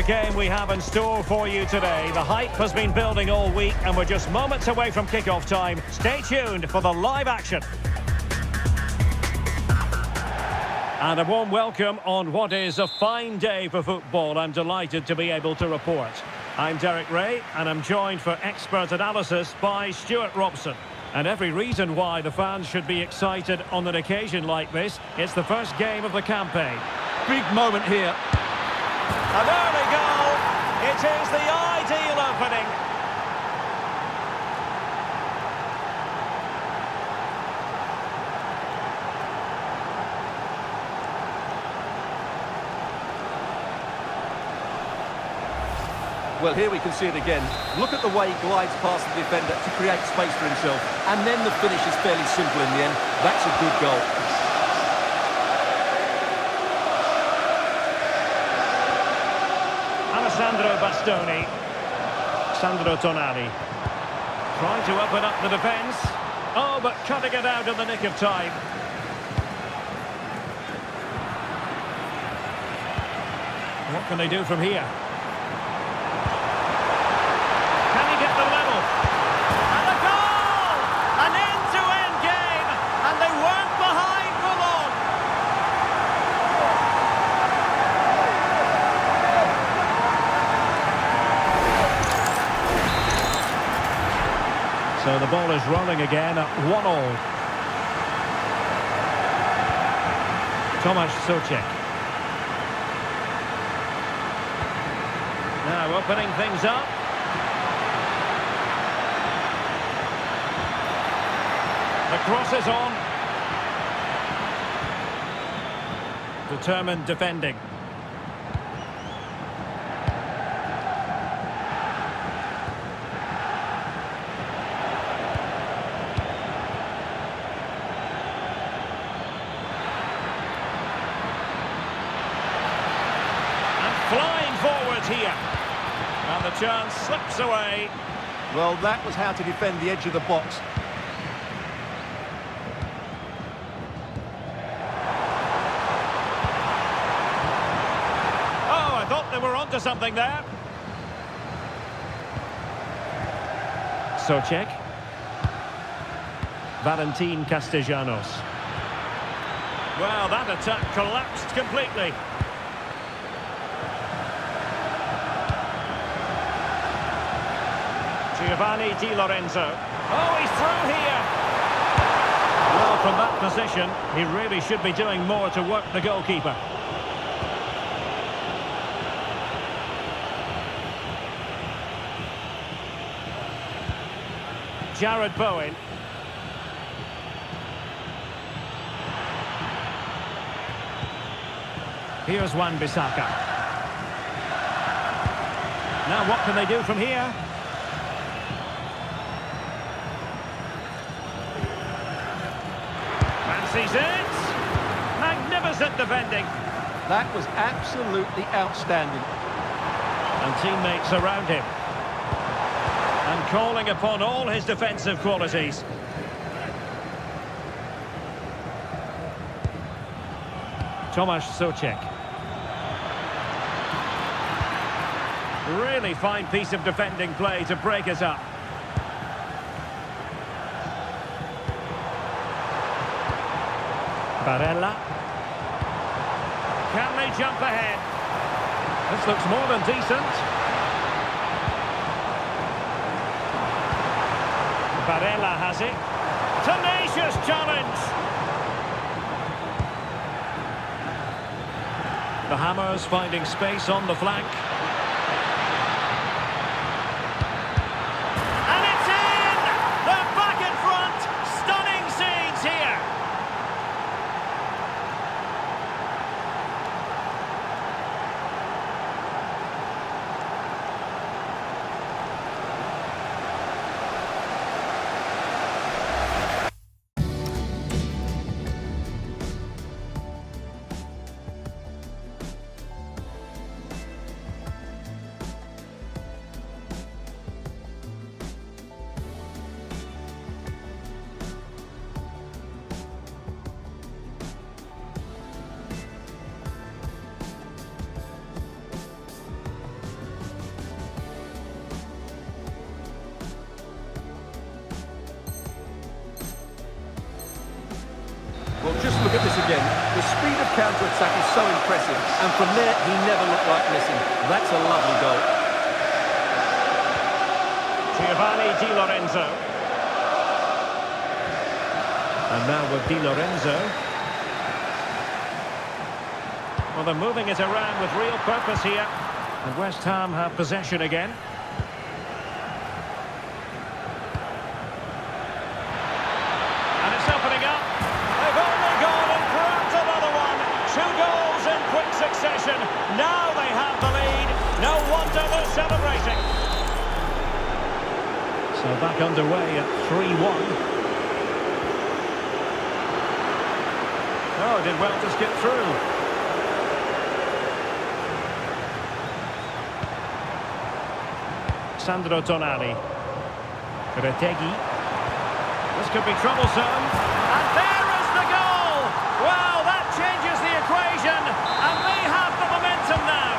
game we have in store for you today. The hype has been building all week and we're just moments away from kick-off time. Stay tuned for the live action. And a warm welcome on what is a fine day for football. I'm delighted to be able to report. I'm Derek Ray and I'm joined for expert analysis by Stuart Robson. And every reason why the fans should be excited on an occasion like this. It's the first game of the campaign. Big moment here. An early goal. It is the ideal opening. Well, here we can see it again. Look at the way he glides past the defender to create space for himself. And then the finish is fairly simple in the end. That's a good goal. Sandro Bastoni, Sandro Tonali, trying to open up the defence. Oh, but cutting it out in the nick of time. What can they do from here? Can he get the level? And a goal! An end-to-end game, and they weren't behind for long. So the ball is rolling again at 1-1. Tomasz Souček. Now opening things up. The cross is on. Determined defending. Flying forwards here. And the chance slips away. Well, that was how to defend the edge of the box. Oh, I thought they were onto something there. Souček. Valentin Castellanos. Well, that attack collapsed completely. Giovanni Di Lorenzo. Oh, he's through here. Well, from that position, he really should be doing more to work the goalkeeper. Jared Bowen. Here's Wan-Bissaka. Now, what can they do from here? Fancies it. Magnificent defending. That was absolutely outstanding. And teammates around him. And calling upon all his defensive qualities. Tomasz Souček. Really fine piece of defending play to break us up. Barella. Can they jump ahead? This looks more than decent. Barella has it. Tenacious challenge. The Hammers finding space on the flank. And it's in! They're back in front! Stunning scenes here! counter-attack is so impressive, and from there he never looked like missing. That's a lovely goal. Giovanni Di Lorenzo. And now with Di Lorenzo. Well, they're moving it around with real purpose here. And West Ham have possession again. And it's opening up. They've only gone and grabbed another one. 2 goals in quick succession. Now they have the lead. No wonder they're celebrating. So back underway at 3-1. Oh, did well to skip through. Sandro Tonali. Retegui. This could be troublesome. And there is the goal! Well, that changes the equation. And they have the momentum now.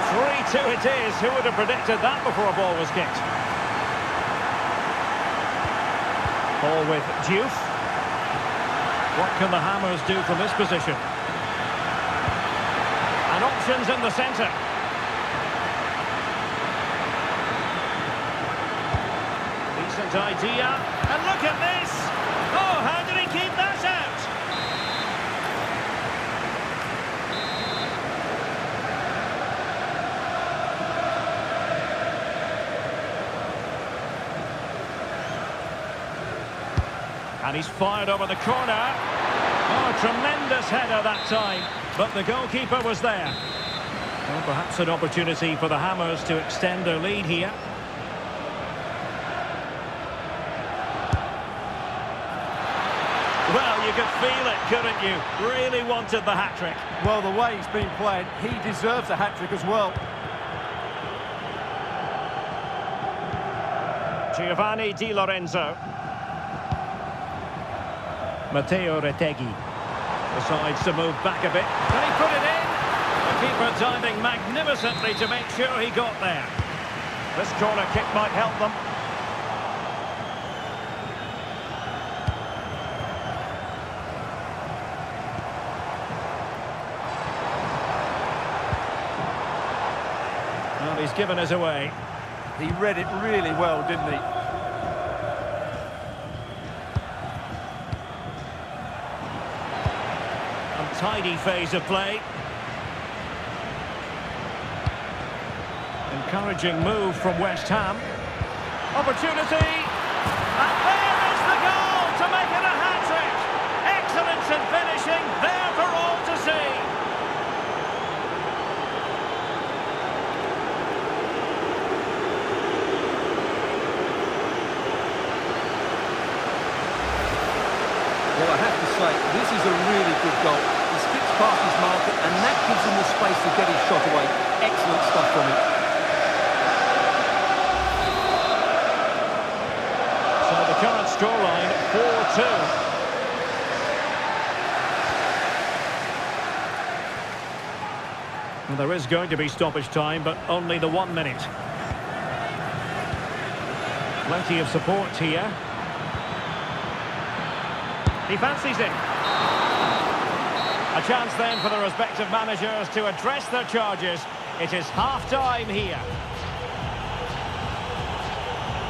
3-2 it is. Who would have predicted that before a ball was kicked? Ball with Diouf. What can the Hammers do from this position? And options in the centre. Decent idea. And look at this! Oh, how did he keep that out? And he's fired over the corner. Oh, tremendous header that time. But the goalkeeper was there. Well, perhaps an opportunity for the Hammers to extend their lead here. Well, you could feel it, couldn't you? Really wanted the hat-trick. Well, the way he's been playing, he deserves a hat-trick as well. Giovanni Di Lorenzo. Matteo Retegui decides to move back a bit. Can he put it in? The keeper diving magnificently to make sure he got there. This corner kick might help them. Well, he's given us away. He read it really well, didn't he? Tidy phase of play. Encouraging move from West Ham. Opportunity. And there is the goal to make it a hat-trick. Excellence in finishing, there for all to see. Well, I have to say, this is a really good goal. He skips past his marker, and that gives him the space to get his shot away. Excellent stuff from him. So the current scoreline, 4-2. Well, there is going to be stoppage time, but only the 1 minute. Plenty of support here. He fancies it. A chance then for the respective managers to address their charges. It is half-time here.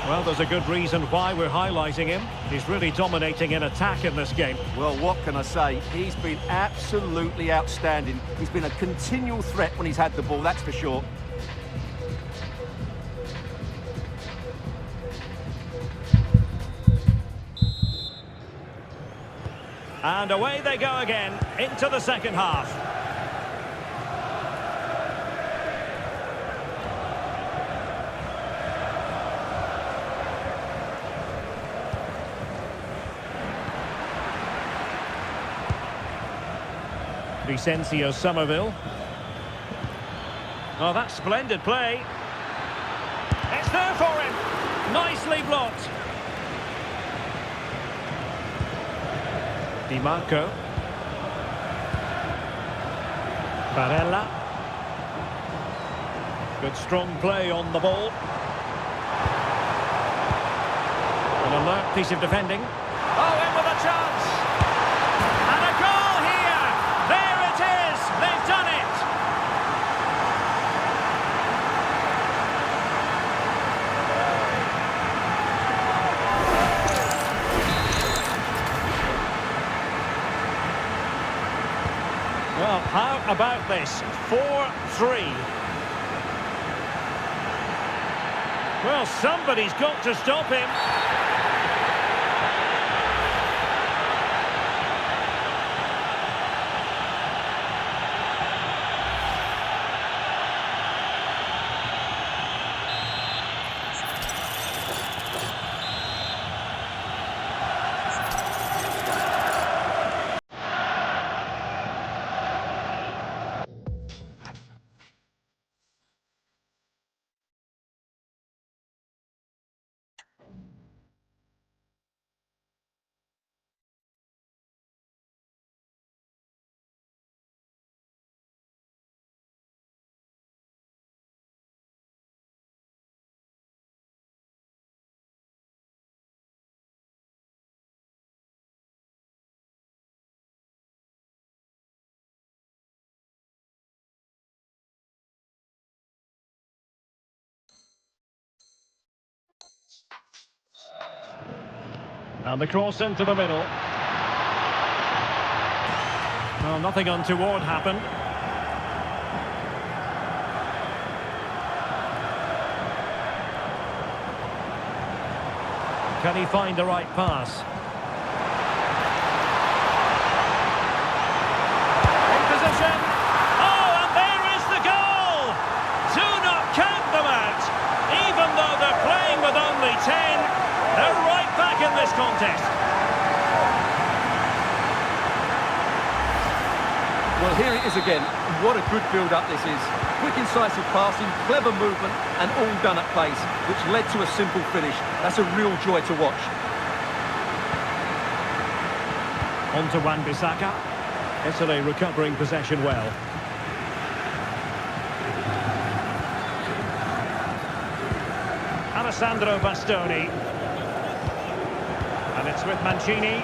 Well, there's a good reason why we're highlighting him. He's really dominating in attack in this game. Well, what can I say? He's been absolutely outstanding. He's been a continual threat when he's had the ball, that's for sure. And away they go again, into the second half. Vicencio Somerville. Oh, that's splendid play. It's there for him. Nicely blocked. Di Marco. Barella. Good strong play on the ball. An alert piece of defending. Oh, in with a chance. And a goal about this. 4-3. Well, somebody's got to stop him. And the cross into the middle. Well, nothing untoward happened. Can he find the right pass? In position. Oh, and there is the goal! Do not count them out. Even though they're playing with only 10, they're right back in this contest. Well, here it is again. What a good build-up this is. Quick, incisive passing, clever movement, and all done at pace, which led to a simple finish. That's a real joy to watch. On to Wan-Bissaka. Italy recovering possession well. Alessandro Bastoni. And it's with Mancini.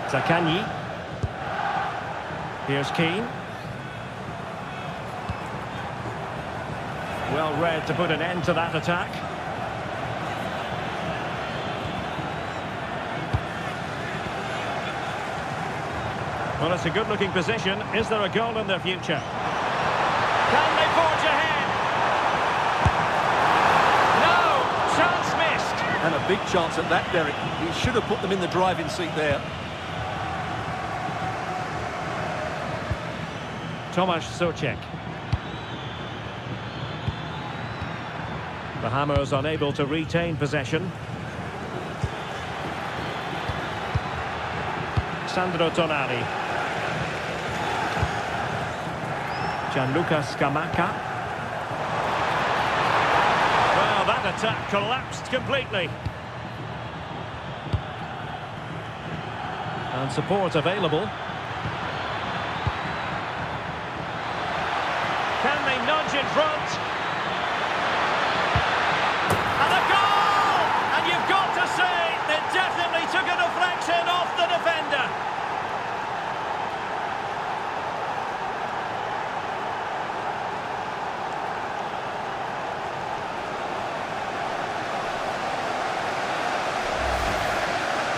Zaccagni. Here's Keane. Well read to put an end to that attack. Well, it's a good-looking position. Is there a goal in their future? Can they forge ahead? No! Chance missed! And a big chance at that, Derek. He should have put them in the driving seat there. Tomasz Souček. The Hammers unable to retain possession. Sandro Tonali. Gianluca Scamacca. Well, that attack collapsed completely. And support available. Can they nudge in front? And a goal! And you've got to say, they definitely took a deflection off the defender.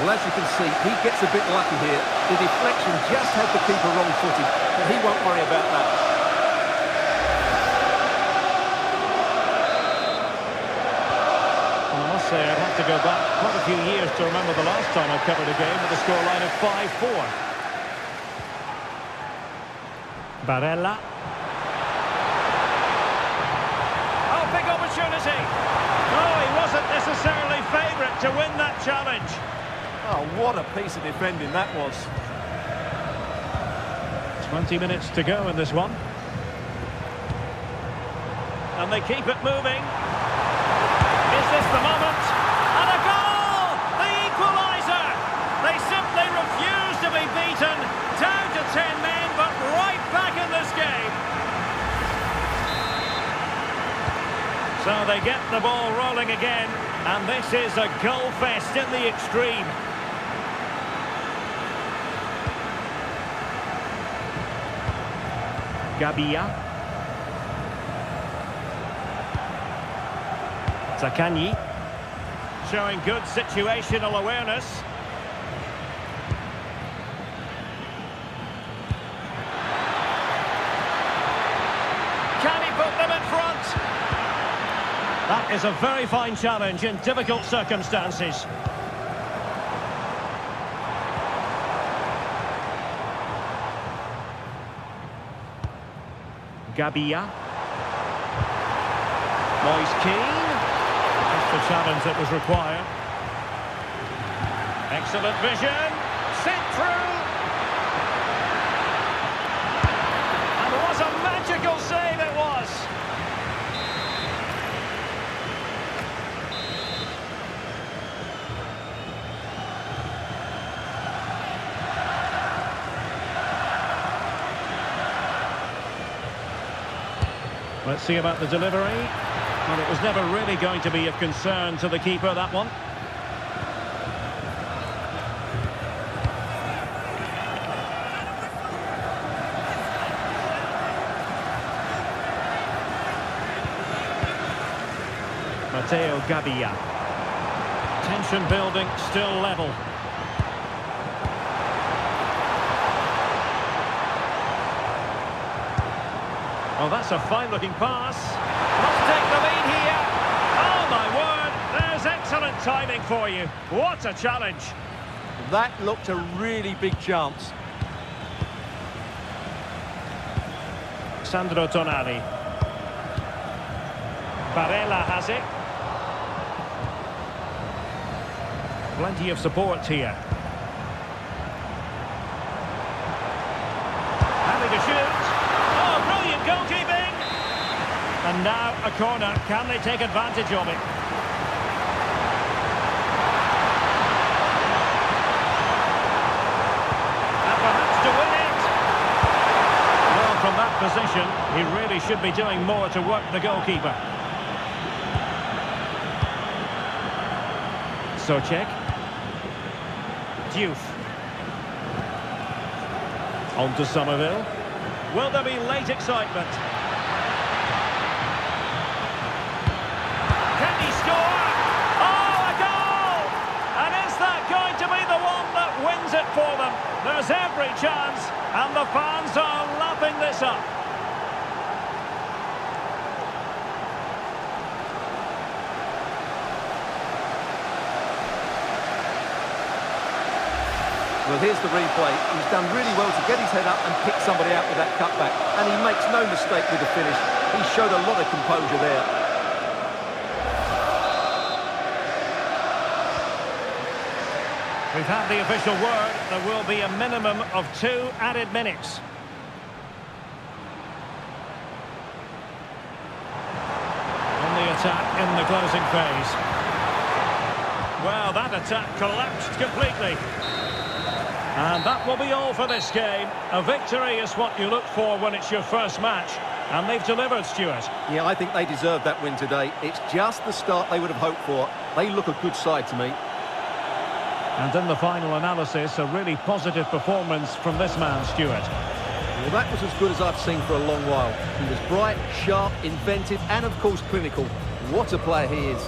Well, as you can see, he gets a bit lucky here. The deflection just had the keeper wrong-footed, but he won't worry about that. I'd have to go back quite a few years to remember the last time I covered a game with a scoreline of 5-4. Barella. Oh, big opportunity. Oh, he wasn't necessarily favourite to win that challenge. Oh, what a piece of defending that was. 20 minutes to go in this one. And they keep it moving. Is this the moment? And a goal! The equaliser! They simply refuse to be beaten. Down to 10 men, but right back in this game. So they get the ball rolling again. And this is a goal fest in the extreme. Gabia. Zaccagni. Showing good situational awareness. is a very fine challenge in difficult circumstances. Gabia. Moise Keane. That's the challenge that was required. Excellent vision. Sent through. And what a magical save it was. Let's see about the delivery. Well, it was never really going to be of concern to the keeper, that one. Matteo Gabia. Tension building, still level. Oh, that's a fine-looking pass. Must take the lead here. Oh, my word. There's excellent timing for you. What a challenge. That looked a really big chance. Sandro Tonali. Barella has it. Plenty of support here. Having to shoot. Oh, brilliant goalkeeping! And now a corner. Can they take advantage of it? And perhaps to win it. Well, from that position, he really should be doing more to work the goalkeeper. Socek. Diouf. On to Somerville. Will there be late excitement? Can he score? Oh, a goal! And is that going to be the one that wins it for them? There's every chance, and the fans are lapping this up. Well, here's the replay. He's done really well to get his head up and pick somebody out with that cutback. And he makes no mistake with the finish. He showed a lot of composure there. We've had the official word. There will be a minimum of 2 added minutes. On the attack in the closing phase. Well, that attack collapsed completely. And that will be all for this game. A victory is what you look for when it's your first match. And they've delivered, Stuart. Yeah, I think they deserve that win today. It's just the start they would have hoped for. They look a good side to me. And in the final analysis, a really positive performance from this man, Stuart. Well, that was as good as I've seen for a long while. He was bright, sharp, inventive, and of course clinical. What a player he is.